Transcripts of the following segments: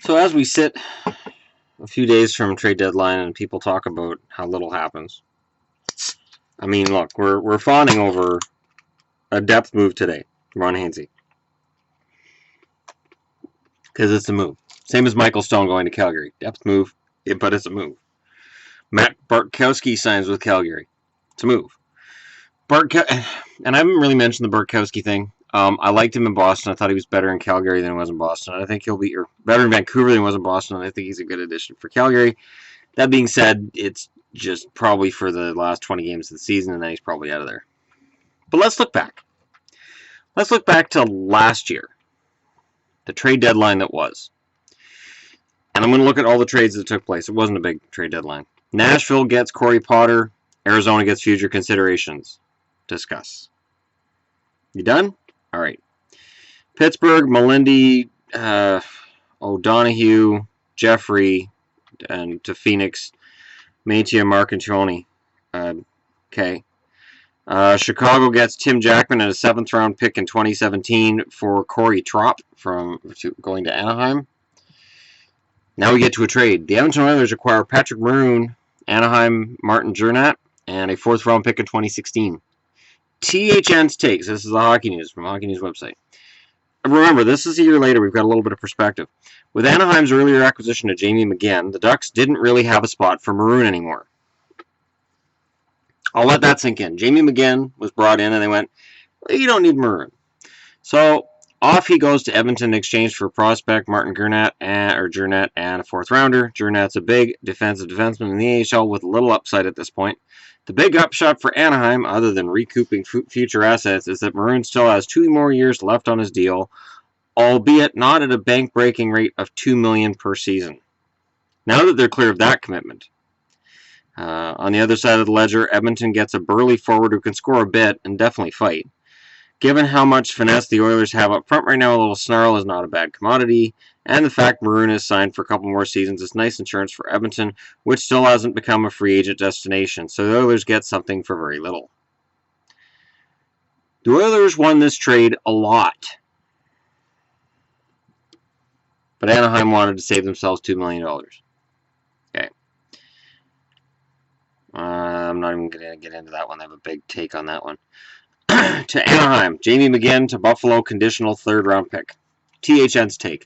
So as we sit a few days from trade deadline and people talk about how little happens, I mean, look, we're fawning over a depth move today, Ron Hainsey, because it's a move. Same as Michael Stone going to Calgary, depth move, but it's a move. Matt Bartkowski signs with Calgary, it's a move. And I haven't really mentioned the Bartkowski thing. I liked him in Boston. I thought he was better in Calgary than he was in Boston. I think he'll be better in Vancouver than he was in Boston. I think he's a good addition for Calgary. That being said, it's just probably for the last 20 games of the season, and then he's probably out of there. But let's look back. Let's look back to last year, the trade deadline that was. And I'm going to look at all the trades that took place. It wasn't a big trade deadline. Nashville gets Corey Potter. Arizona gets future considerations. Discuss. You done? All right. Pittsburgh, Melindy, O'Donohue, Jeffrey, and to Phoenix, Maitia Marcantoni. Okay. Chicago gets Tim Jackman and a 7th-round pick in 2017 for Corey Trop going to Anaheim. Now we get to a trade. The Edmonton Oilers acquire Patrick Maroon, Anaheim, Martin Journatt, and a 4th-round pick in 2016. THN's takes. This is the Hockey News from Hockey News website. Remember, this is a year later. We've got a little bit of perspective. With Anaheim's earlier acquisition of Jamie McGinn, the Ducks didn't really have a spot for Maroon anymore. I'll let that sink in. Jamie McGinn was brought in, and they went, well, you don't need Maroon. So off he goes to Edmonton in exchange for prospect Martin Journatt and a 4th-rounder. Journatt's a big defensive defenseman in the AHL with little upside at this point. The big upshot for Anaheim, other than recouping future assets, is that Maroon still has 2 more years left on his deal, albeit not at a bank-breaking rate of $2 million per season. Now that they're clear of that commitment. On the other side of the ledger, Edmonton gets a burly forward who can score a bit and definitely fight. Given how much finesse the Oilers have up front right now, a little snarl is not a bad commodity, and the fact Maroon is signed for a couple more seasons is nice insurance for Edmonton, which still hasn't become a free agent destination, so the Oilers get something for very little. The Oilers won this trade a lot, but Anaheim wanted to save themselves $2 million. Okay. I'm not even going to get into that one. I have a big take on that one. To Anaheim, Jamie McGinn to Buffalo, conditional 3rd-round pick. THN's take.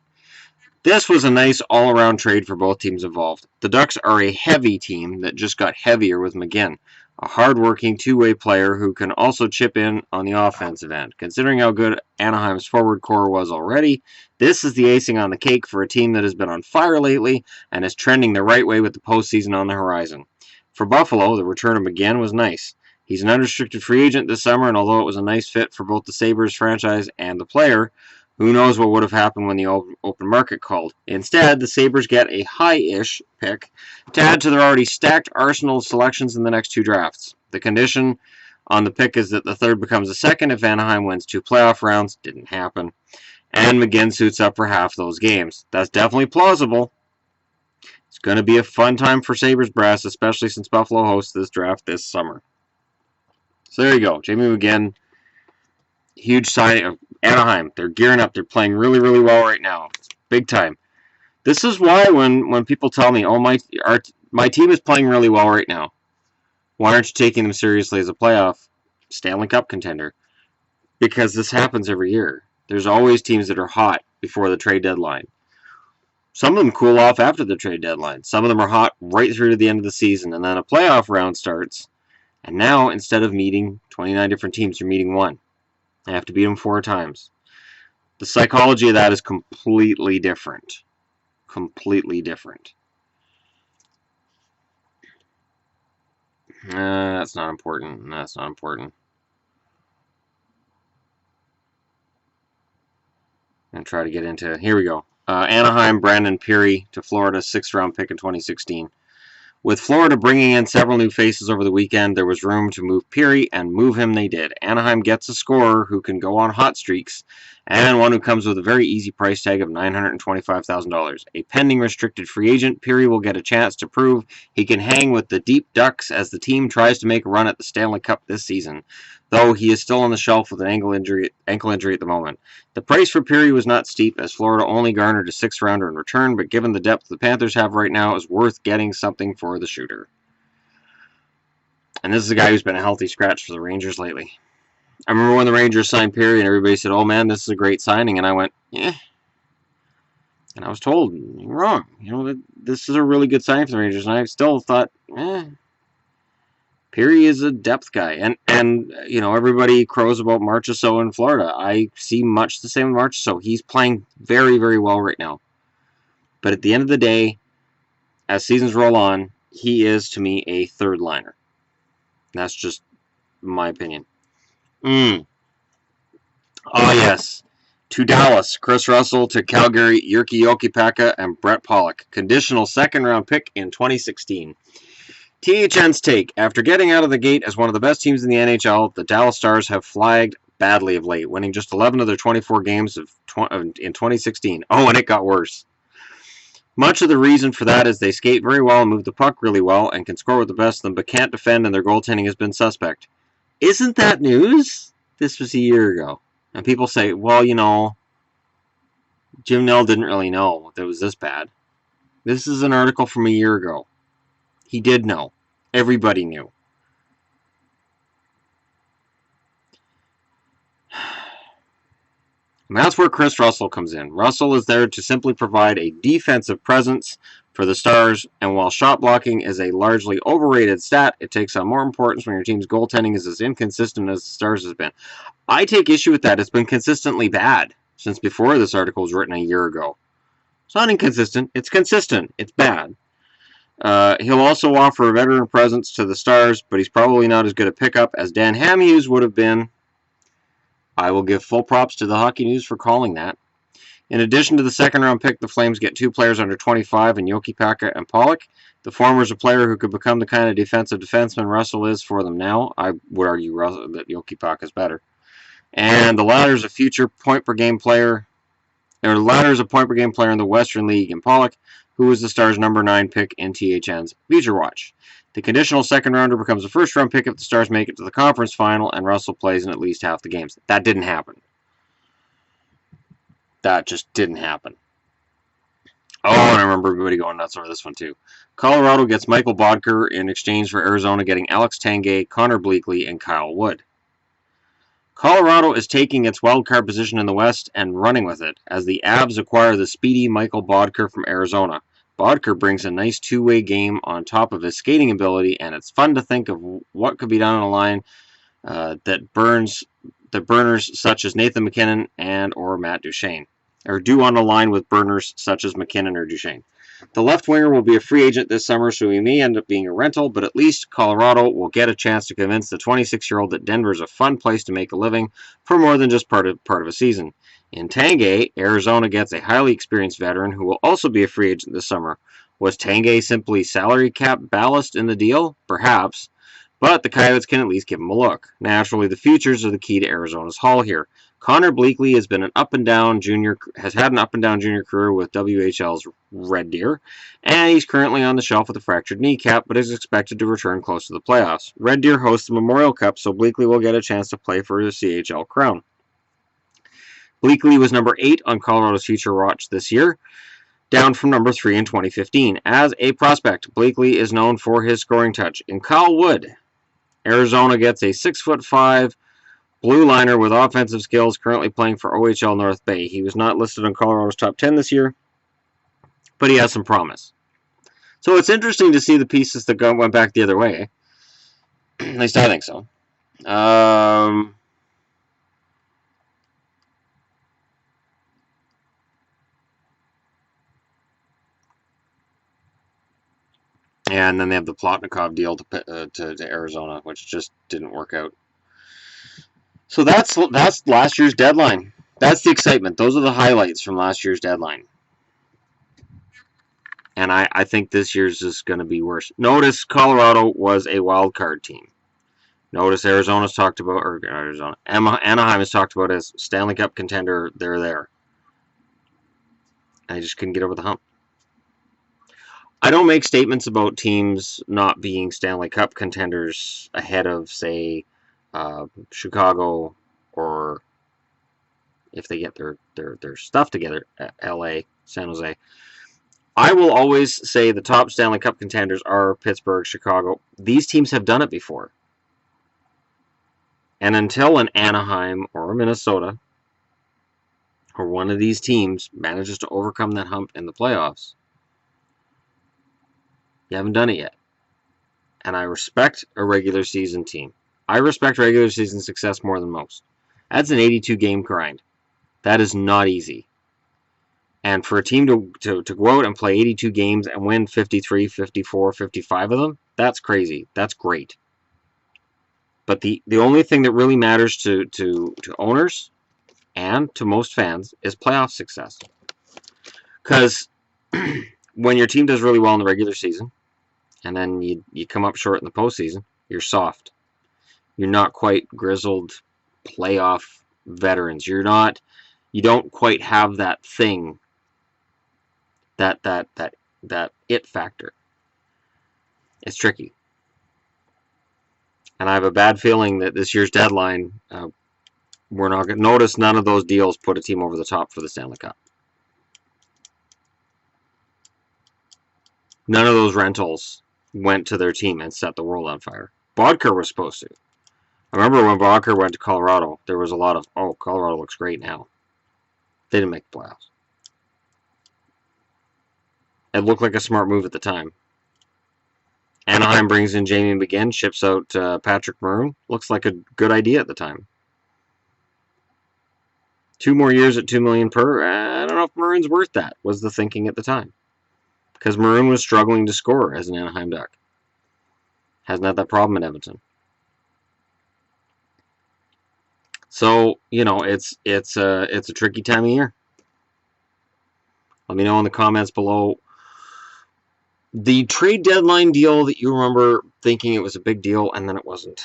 This was a nice all-around trade for both teams involved. The Ducks are a heavy team that just got heavier with McGinn, a hard-working two-way player who can also chip in on the offensive end. Considering how good Anaheim's forward core was already, this is the icing on the cake for a team that has been on fire lately and is trending the right way with the postseason on the horizon. For Buffalo, the return of McGinn was nice. He's an unrestricted free agent this summer, and although it was a nice fit for both the Sabres franchise and the player, who knows what would have happened when the open market called. Instead, the Sabres get a high-ish pick to add to their already stacked arsenal of selections in the next 2 drafts. The condition on the pick is that the 3rd becomes a 2nd if Anaheim wins 2 playoff rounds. Didn't happen. And McGinn suits up for half those games. That's definitely plausible. It's going to be a fun time for Sabres brass, especially since Buffalo hosts this draft this summer. So there you go. Jamie McGinn, huge signing of Anaheim. They're gearing up. They're playing really, really well right now. It's big time. This is why when people tell me, oh, my team is playing really well right now, why aren't you taking them seriously as a playoff Stanley Cup contender? Because this happens every year. There's always teams that are hot before the trade deadline. Some of them cool off after the trade deadline. Some of them are hot right through to the end of the season, and then a playoff round starts. And now, instead of meeting 29 different teams, you're meeting 1. I have to beat them 4 times. The psychology of that is completely different. Completely different. That's not important. That's not important. And try to get into... Here we go. Anaheim, Brandon Peary to Florida, 6th-round pick in 2016. With Florida bringing in several new faces over the weekend, there was room to move Peary, and move him they did. Anaheim gets a scorer who can go on hot streaks, and one who comes with a very easy price tag of $925,000. A pending restricted free agent, Peary will get a chance to prove he can hang with the Deep Ducks as the team tries to make a run at the Stanley Cup this season. though he is still on the shelf with an ankle injury at the moment. The price for Pirri was not steep, as Florida only garnered a 6th-rounder in return, but given the depth the Panthers have right now, is worth getting something for the shooter. And this is a guy who's been a healthy scratch for the Rangers lately. I remember when the Rangers signed Pirri, and everybody said, "Oh man, this is a great signing," and I went, "Yeah." And I was told, "You're wrong. This is a really good signing for the Rangers," and I still thought, Pirri is a depth guy, and everybody crows about Marchessault in Florida. I see much the same with Marchessault. He's playing very, very well right now. But at the end of the day, as seasons roll on, he is to me a third liner. That's just my opinion. Oh yes, to Dallas, Chris Russell; to Calgary, Jyrki Jokipakka and Brett Pollock. Conditional 2nd-round pick in 2016. THN's take: after getting out of the gate as one of the best teams in the NHL, the Dallas Stars have flagged badly of late, winning just 11 of their 24 games in 2016. Oh, and it got worse. Much of the reason for that is they skate very well and move the puck really well and can score with the best of them, but can't defend, and their goaltending has been suspect. Isn't that news? This was a year ago. And people say, well, Jim Nill didn't really know that it was this bad. This is an article from a year ago. He did know. Everybody knew. And that's where Chris Russell comes in. Russell is there to simply provide a defensive presence for the Stars, and while shot blocking is a largely overrated stat, it takes on more importance when your team's goaltending is as inconsistent as the Stars has been. I take issue with that. It's been consistently bad since before this article was written a year ago. It's not inconsistent. It's consistent. It's bad. He'll also offer a veteran presence to the Stars, but he's probably not as good a pickup as Dan Hamhuis would have been. I will give full props to the Hockey News for calling that. In addition to the 2nd-round pick, the Flames get 2 players under 25 in Jokipakka and Pollock. The former is a player who could become the kind of defensive defenseman Russell is for them now. I would argue that Jokipakka is better. And the latter is a future point-per-game player. The latter is a point-per-game player in the Western League in Pollock, who was the Stars' number 9 pick in THN's Future Watch. The conditional 2nd-rounder becomes a 1st-round pick if the Stars make it to the conference final and Russell plays in at least half the games. That didn't happen. That just didn't happen. Oh, and I remember everybody going nuts over this one too. Colorado gets Michael Bodker in exchange for Arizona getting Alex Tanguay, Connor Bleakley, and Kyle Wood. Colorado is taking its wildcard position in the West and running with it, as the Avs acquire the speedy Michael Bodker from Arizona. Bodker brings a nice two-way game on top of his skating ability, and it's fun to think of what could be done on a line that burners such as Nathan MacKinnon and or Matt Duchene, or do on a line with burners such as McKinnon or Duchene. The left winger will be a free agent this summer, so he may end up being a rental, but at least Colorado will get a chance to convince the 26-year-old that Denver is a fun place to make a living for more than just part of a season. In Tanguay, Arizona gets a highly experienced veteran who will also be a free agent this summer. Was Tanguay simply salary cap ballast in the deal? Perhaps, but the Coyotes can at least give him a look. Naturally, the futures are the key to Arizona's haul here. Connor Bleakley has had an up and down junior career with WHL's Red Deer, and he's currently on the shelf with a fractured kneecap, but is expected to return close to the playoffs. Red Deer hosts the Memorial Cup, so Bleakley will get a chance to play for the CHL crown. Bleakley was number 8 on Colorado's Future Watch this year, down from number 3 in 2015. As a prospect, Bleakley is known for his scoring touch. In Kyle Wood, Arizona gets a 6'5" blue liner with offensive skills, currently playing for OHL North Bay. He was not listed on Colorado's top 10 this year, but he has some promise. So it's interesting to see the pieces that went back the other way. At least I think so. And then they have the Plotnikov deal to Arizona, which just didn't work out. So that's last year's deadline. That's the excitement. Those are the highlights from last year's deadline. And I think this year's is going to be worse. Notice Colorado was a wild card team. Notice Arizona's talked about, or Anaheim has talked about as Stanley Cup contender. They're there. I just couldn't get over the hump. I don't make statements about teams not being Stanley Cup contenders ahead of, say, Chicago, or if they get their stuff together, LA, San Jose. I will always say the top Stanley Cup contenders are Pittsburgh, Chicago. These teams have done it before. And until an Anaheim or Minnesota or one of these teams manages to overcome that hump in the playoffs, you haven't done it yet. And I respect a regular season team. I respect regular season success more than most. That's an 82-game grind. That is not easy. And for a team to go out and play 82 games and win 53, 54, 55 of them, that's crazy. That's great. But the only thing that really matters to owners and to most fans is playoff success. Because when your team does really well in the regular season, and then you come up short in the postseason, you're soft. You're not quite grizzled playoff veterans. You don't quite have that thing, that it factor. It's tricky. And I have a bad feeling that this year's deadline, we're not going to notice none of those deals put a team over the top for the Stanley Cup. None of those rentals went to their team and set the world on fire. Bodker was supposed to. I remember when Bodker went to Colorado, there was a lot of, oh, Colorado looks great now. They didn't make the playoffs. It looked like a smart move at the time. Anaheim brings in Jamie McGinn, ships out Patrick Maroon. Looks like a good idea at the time. 2 more years at $2 million per. I don't know if Maroon's worth that, was the thinking at the time. Because Maroon was struggling to score as an Anaheim Duck. Hasn't had that problem in Edmonton. So, it's a tricky time of year. Let me know in the comments below. The trade deadline deal that you remember thinking it was a big deal and then it wasn't.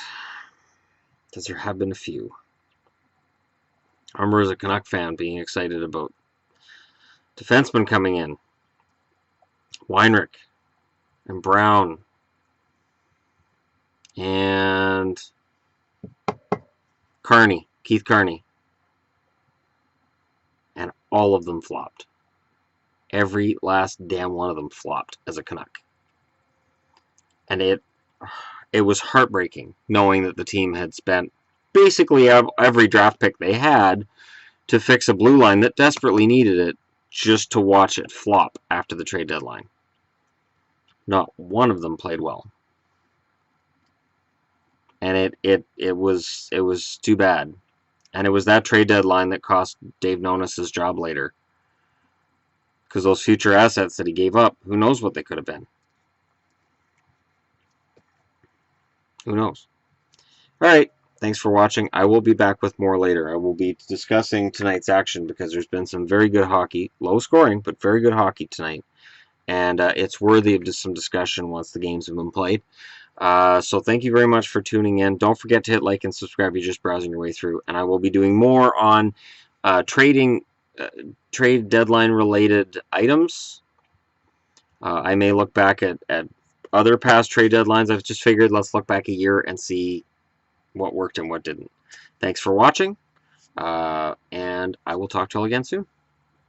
Because there have been a few. I remember as a Canuck fan being excited about defensemen coming in. Weinrich and Brown and Keith Carney. And all of them flopped. Every last damn one of them flopped as a Canuck. And it was heartbreaking knowing that the team had spent basically every draft pick they had to fix a blue line that desperately needed it, just to watch it flop after the trade deadline. Not one of them played well. And it was too bad. And it was that trade deadline that cost Dave Nonis his job later. Because those future assets that he gave up, who knows what they could have been. Who knows? All right. Thanks for watching. I will be back with more later. I will be discussing tonight's action because there's been some very good hockey. Low scoring, but very good hockey tonight. And it's worthy of just some discussion once the games have been played. So thank you very much for tuning in. Don't forget to hit like and subscribe if you're just browsing your way through. And I will be doing more on trade deadline related items. I may look back at other past trade deadlines. I've just figured let's look back a year and see what worked and what didn't. Thanks for watching, and I will talk to you all again soon.